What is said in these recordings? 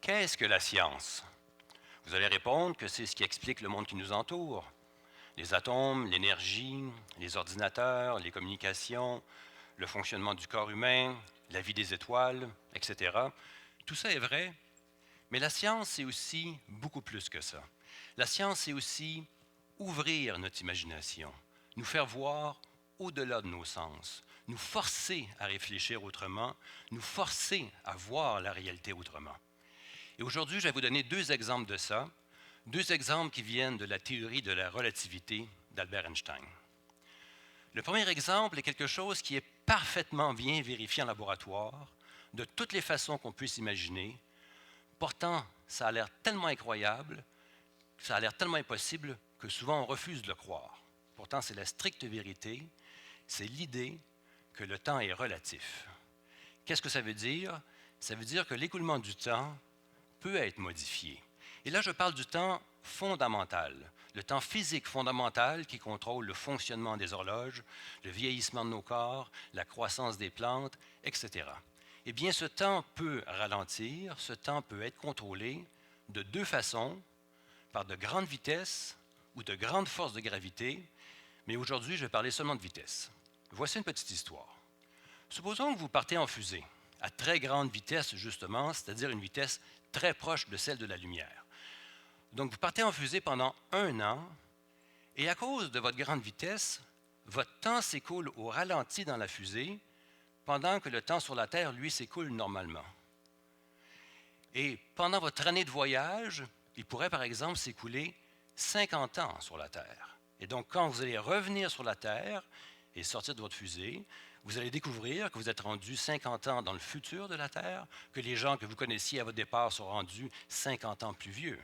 Qu'est-ce que la science? Vous allez répondre que c'est ce qui explique le monde qui nous entoure. Les atomes, l'énergie, les ordinateurs, les communications, le fonctionnement du corps humain, la vie des étoiles, etc. Tout ça est vrai, mais la science, c'est aussi beaucoup plus que ça. La science, c'est aussi ouvrir notre imagination, nous faire voir au-delà de nos sens, nous forcer à réfléchir autrement, nous forcer à voir la réalité autrement. Et aujourd'hui, je vais vous donner deux exemples de ça, deux exemples qui viennent de la théorie de la relativité d'Albert Einstein. Le premier exemple est quelque chose qui est parfaitement bien vérifié en laboratoire, de toutes les façons qu'on puisse imaginer. Pourtant, ça a l'air tellement incroyable, ça a l'air tellement impossible que souvent on refuse de le croire. Pourtant, c'est la stricte vérité, c'est l'idée que le temps est relatif. Qu'est-ce que ça veut dire? Ça veut dire que l'écoulement du temps peut être modifié. Et là, je parle du temps fondamental, le temps physique fondamental qui contrôle le fonctionnement des horloges, le vieillissement de nos corps, la croissance des plantes, etc. Eh bien, ce temps peut ralentir, ce temps peut être contrôlé de deux façons, par de grandes vitesses ou de grandes forces de gravité, mais aujourd'hui, je vais parler seulement de vitesse. Voici une petite histoire. Supposons que vous partez en fusée, à très grande vitesse justement, c'est-à-dire une vitesse très proche de celle de la lumière. Donc, vous partez en fusée pendant 1 an, et à cause de votre grande vitesse, votre temps s'écoule au ralenti dans la fusée, pendant que le temps sur la Terre, lui, s'écoule normalement. Et pendant votre année de voyage, il pourrait par exemple s'écouler 50 ans sur la Terre. Et donc, quand vous allez revenir sur la Terre et sortir de votre fusée, vous allez découvrir que vous êtes rendu 50 ans dans le futur de la Terre, que les gens que vous connaissiez à votre départ sont rendus 50 ans plus vieux.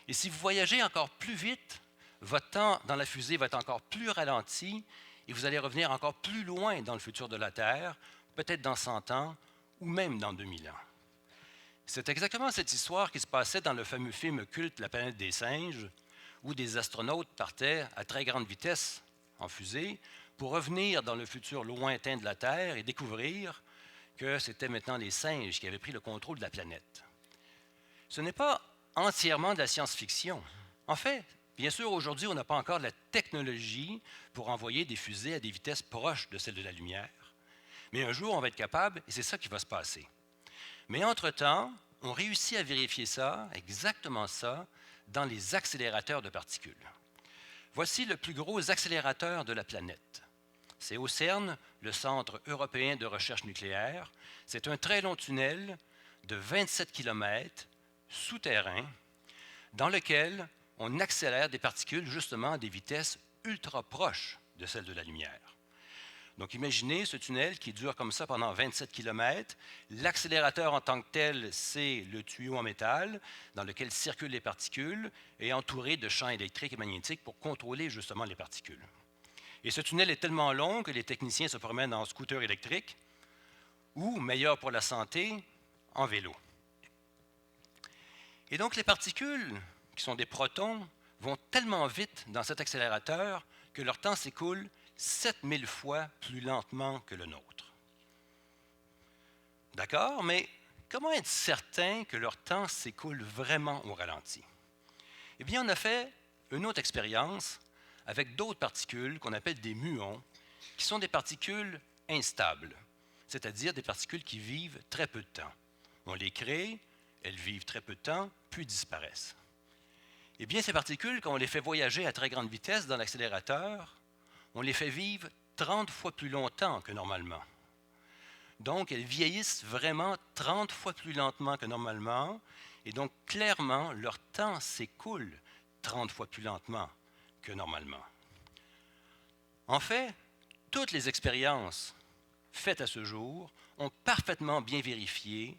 Et si vous voyagez encore plus vite, votre temps dans la fusée va être encore plus ralenti et vous allez revenir encore plus loin dans le futur de la Terre, peut-être dans 100 ans ou même dans 2000 ans. C'est exactement cette histoire qui se passait dans le fameux film culte La planète des singes, où des astronautes partaient à très grande vitesse en fusée pour revenir dans le futur lointain de la Terre et découvrir que c'était maintenant les singes qui avaient pris le contrôle de la planète. Ce n'est pas entièrement de la science-fiction. En fait, bien sûr, aujourd'hui, on n'a pas encore la technologie pour envoyer des fusées à des vitesses proches de celles de la lumière. Mais un jour, on va être capable, et c'est ça qui va se passer. Mais entre-temps, on réussit à vérifier ça, exactement ça, dans les accélérateurs de particules. Voici le plus gros accélérateur de la planète. C'est au CERN, le Centre européen de recherche nucléaire. C'est un très long tunnel de 27 km souterrain dans lequel on accélère des particules justement à des vitesses ultra proches de celles de la lumière. Donc imaginez ce tunnel qui dure comme ça pendant 27 km. L'accélérateur en tant que tel, c'est le tuyau en métal dans lequel circulent les particules et entouré de champs électriques et magnétiques pour contrôler justement les particules. Et ce tunnel est tellement long que les techniciens se promènent en scooter électrique ou, meilleur pour la santé, en vélo. Et donc les particules, qui sont des protons, vont tellement vite dans cet accélérateur que leur temps s'écoule 7000 fois plus lentement que le nôtre. D'accord, mais comment être certain que leur temps s'écoule vraiment au ralenti? Eh bien, on a fait une autre expérience avec d'autres particules qu'on appelle des muons, qui sont des particules instables, c'est-à-dire des particules qui vivent très peu de temps. On les crée, elles vivent très peu de temps, puis disparaissent. Eh bien, ces particules, quand on les fait voyager à très grande vitesse dans l'accélérateur, on les fait vivre 30 fois plus longtemps que normalement. Donc, elles vieillissent vraiment 30 fois plus lentement que normalement, et donc, clairement, leur temps s'écoule 30 fois plus lentement que normalement. En fait, toutes les expériences faites à ce jour ont parfaitement bien vérifié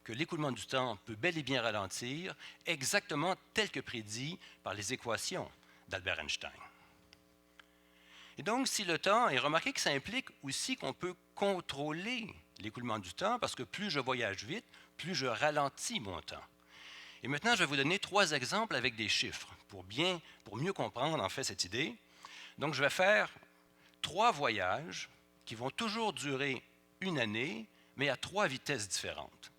que l'écoulement du temps peut bel et bien ralentir, exactement tel que prédit par les équations d'Albert Einstein. Et donc, si le temps, et remarquez que ça implique aussi qu'on peut contrôler l'écoulement du temps, parce que plus je voyage vite, plus je ralentis mon temps. Et maintenant, je vais vous donner 3 exemples avec des chiffres, pour mieux comprendre en fait cette idée. Donc, je vais faire 3 voyages qui vont toujours durer 1 année, mais à 3 vitesses différentes.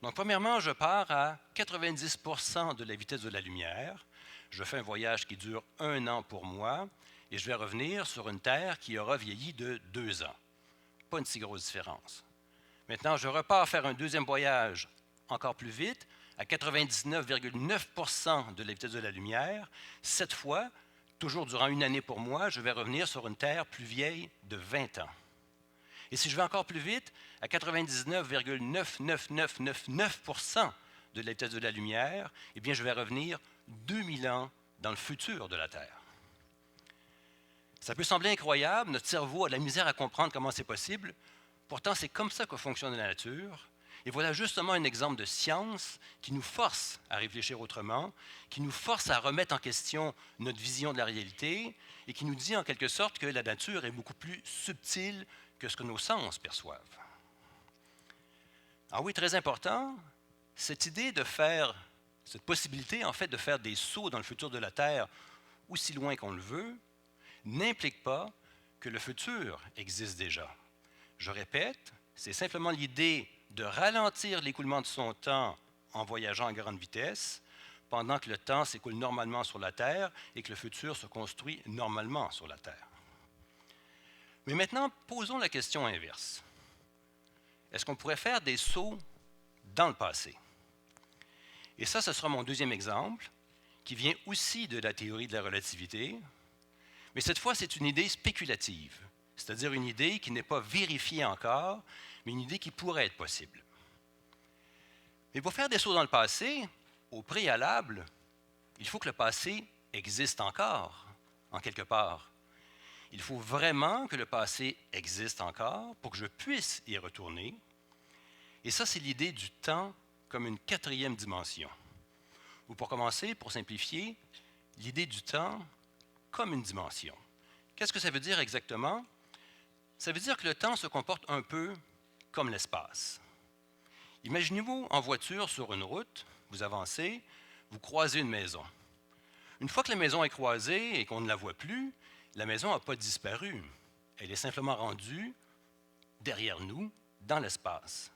Donc, premièrement, je pars à 90% de la vitesse de la lumière. Je fais un voyage qui dure 1 an pour moi et je vais revenir sur une Terre qui aura vieilli de 2 ans. Pas une si grosse différence. Maintenant, je repars faire un deuxième voyage encore plus vite, à 99,9% de la vitesse de la lumière. Cette fois, toujours durant 1 année pour moi, je vais revenir sur une Terre plus vieille de 20 ans. Et si je vais encore plus vite, à 99,99999% de la vitesse de la lumière, eh bien, je vais revenir 2000 ans dans le futur de la Terre. Ça peut sembler incroyable, notre cerveau a de la misère à comprendre comment c'est possible. Pourtant, c'est comme ça que fonctionne la nature. Et voilà justement un exemple de science qui nous force à réfléchir autrement, qui nous force à remettre en question notre vision de la réalité et qui nous dit en quelque sorte que la nature est beaucoup plus subtile que ce que nos sens perçoivent. Ah oui, très important, cette idée de faire, cette possibilité en fait de faire des sauts dans le futur de la Terre aussi loin qu'on le veut, n'implique pas que le futur existe déjà. Je répète, c'est simplement l'idée de ralentir l'écoulement de son temps en voyageant à grande vitesse, pendant que le temps s'écoule normalement sur la Terre et que le futur se construit normalement sur la Terre. Mais maintenant, posons la question inverse. Est-ce qu'on pourrait faire des sauts dans le passé? Et ça, ce sera mon deuxième exemple, qui vient aussi de la théorie de la relativité, mais cette fois, c'est une idée spéculative, c'est-à-dire une idée qui n'est pas vérifiée encore, mais une idée qui pourrait être possible. Mais pour faire des sauts dans le passé, au préalable, il faut que le passé existe encore, en quelque part. Il faut vraiment que le passé existe encore pour que je puisse y retourner. Et ça, c'est l'idée du temps comme une 4e dimension. Ou pour commencer, pour simplifier, l'idée du temps comme une dimension. Qu'est-ce que ça veut dire exactement? Ça veut dire que le temps se comporte un peu comme l'espace. Imaginez-vous en voiture sur une route, vous avancez, vous croisez une maison. Une fois que la maison est croisée et qu'on ne la voit plus, la maison n'a pas disparu. Elle est simplement rendue derrière nous, dans l'espace.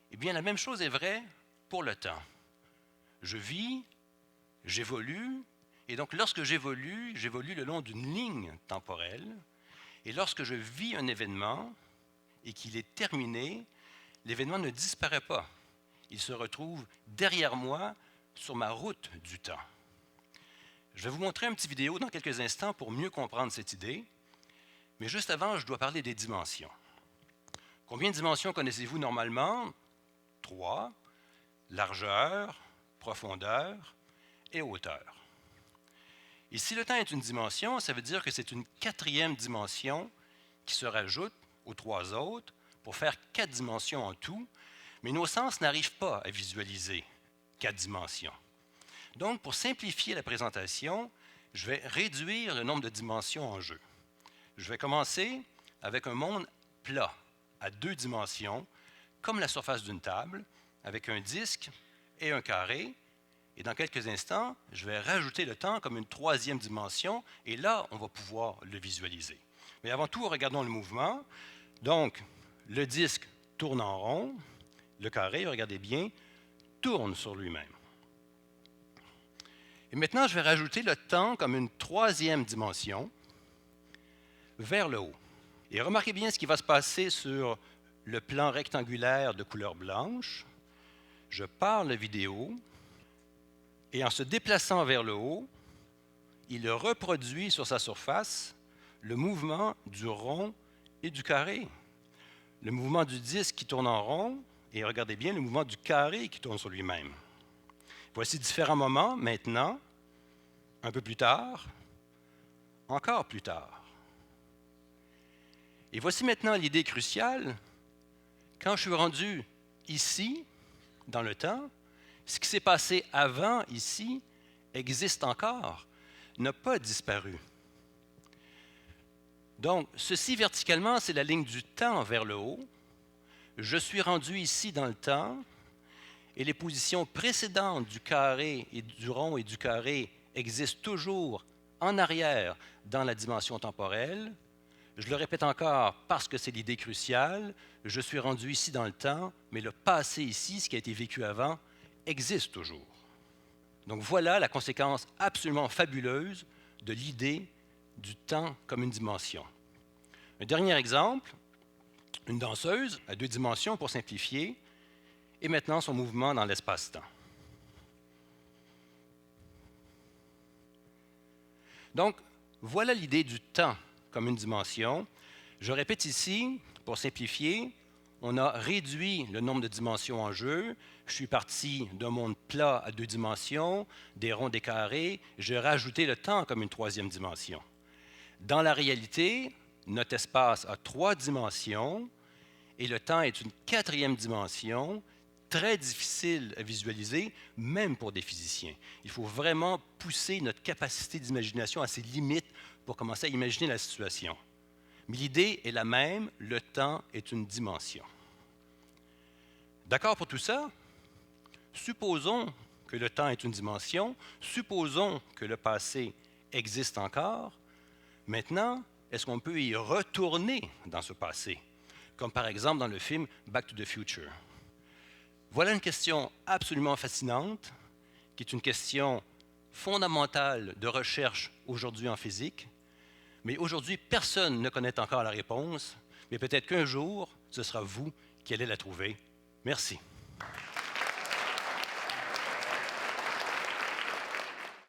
Eh bien, la même chose est vraie pour le temps. Je vis, j'évolue, et donc lorsque j'évolue le long d'une ligne temporelle, et lorsque je vis un événement et qu'il est terminé, l'événement ne disparaît pas. Il se retrouve derrière moi sur ma route du temps. Je vais vous montrer une petite vidéo dans quelques instants pour mieux comprendre cette idée, mais juste avant, je dois parler des dimensions. Combien de dimensions connaissez-vous normalement? 3, largeur, profondeur et hauteur. Et si le temps est une dimension, ça veut dire que c'est une 4e dimension qui se rajoute aux 3 autres pour faire 4 dimensions en tout, mais nos sens n'arrivent pas à visualiser 4 dimensions. Donc, pour simplifier la présentation, je vais réduire le nombre de dimensions en jeu. Je vais commencer avec un monde plat, à 2 dimensions, comme la surface d'une table, avec un disque et un carré. Et dans quelques instants, je vais rajouter le temps comme une 3e dimension, et là, on va pouvoir le visualiser. Mais avant tout, regardons le mouvement. Donc, le disque tourne en rond, le carré, regardez bien, tourne sur lui-même. Et maintenant, je vais rajouter le temps comme une 3e dimension vers le haut. Et remarquez bien ce qui va se passer sur le plan rectangulaire de couleur blanche. Je pars la vidéo et en se déplaçant vers le haut, il reproduit sur sa surface le mouvement du rond et du carré. Le mouvement du disque qui tourne en rond et regardez bien le mouvement du carré qui tourne sur lui-même. Voici différents moments maintenant, un peu plus tard, encore plus tard. Et voici maintenant l'idée cruciale. Quand je suis rendu ici, dans le temps, ce qui s'est passé avant ici existe encore, n'a pas disparu. Donc, ceci verticalement, c'est la ligne du temps vers le haut. Je suis rendu ici dans le temps, et les positions précédentes du carré et du rond et du carré existent toujours en arrière dans la dimension temporelle. Je le répète encore parce que c'est l'idée cruciale, je suis rendu ici dans le temps, mais le passé ici, ce qui a été vécu avant, existe toujours. Donc voilà la conséquence absolument fabuleuse de l'idée du temps comme une dimension. Un dernier exemple, une danseuse à 2 dimensions pour simplifier, et maintenant son mouvement dans l'espace-temps. Donc, voilà l'idée du temps comme une dimension. Je répète ici, pour simplifier, on a réduit le nombre de dimensions en jeu. Je suis parti d'un monde plat à 2 dimensions, des ronds, des carrés. J'ai rajouté le temps comme une 3e dimension. Dans la réalité, notre espace a 3 dimensions et le temps est une 4e dimension, très difficile à visualiser, même pour des physiciens. Il faut vraiment pousser notre capacité d'imagination à ses limites pour commencer à imaginer la situation. Mais l'idée est la même, le temps est une dimension. D'accord pour tout ça? Supposons que le temps est une dimension, supposons que le passé existe encore. Maintenant, est-ce qu'on peut y retourner dans ce passé? Comme par exemple dans le film Back to the Future. Voilà une question absolument fascinante, qui est une question fondamentale de recherche aujourd'hui en physique. Mais aujourd'hui, personne ne connaît encore la réponse, mais peut-être qu'un jour, ce sera vous qui allez la trouver. Merci.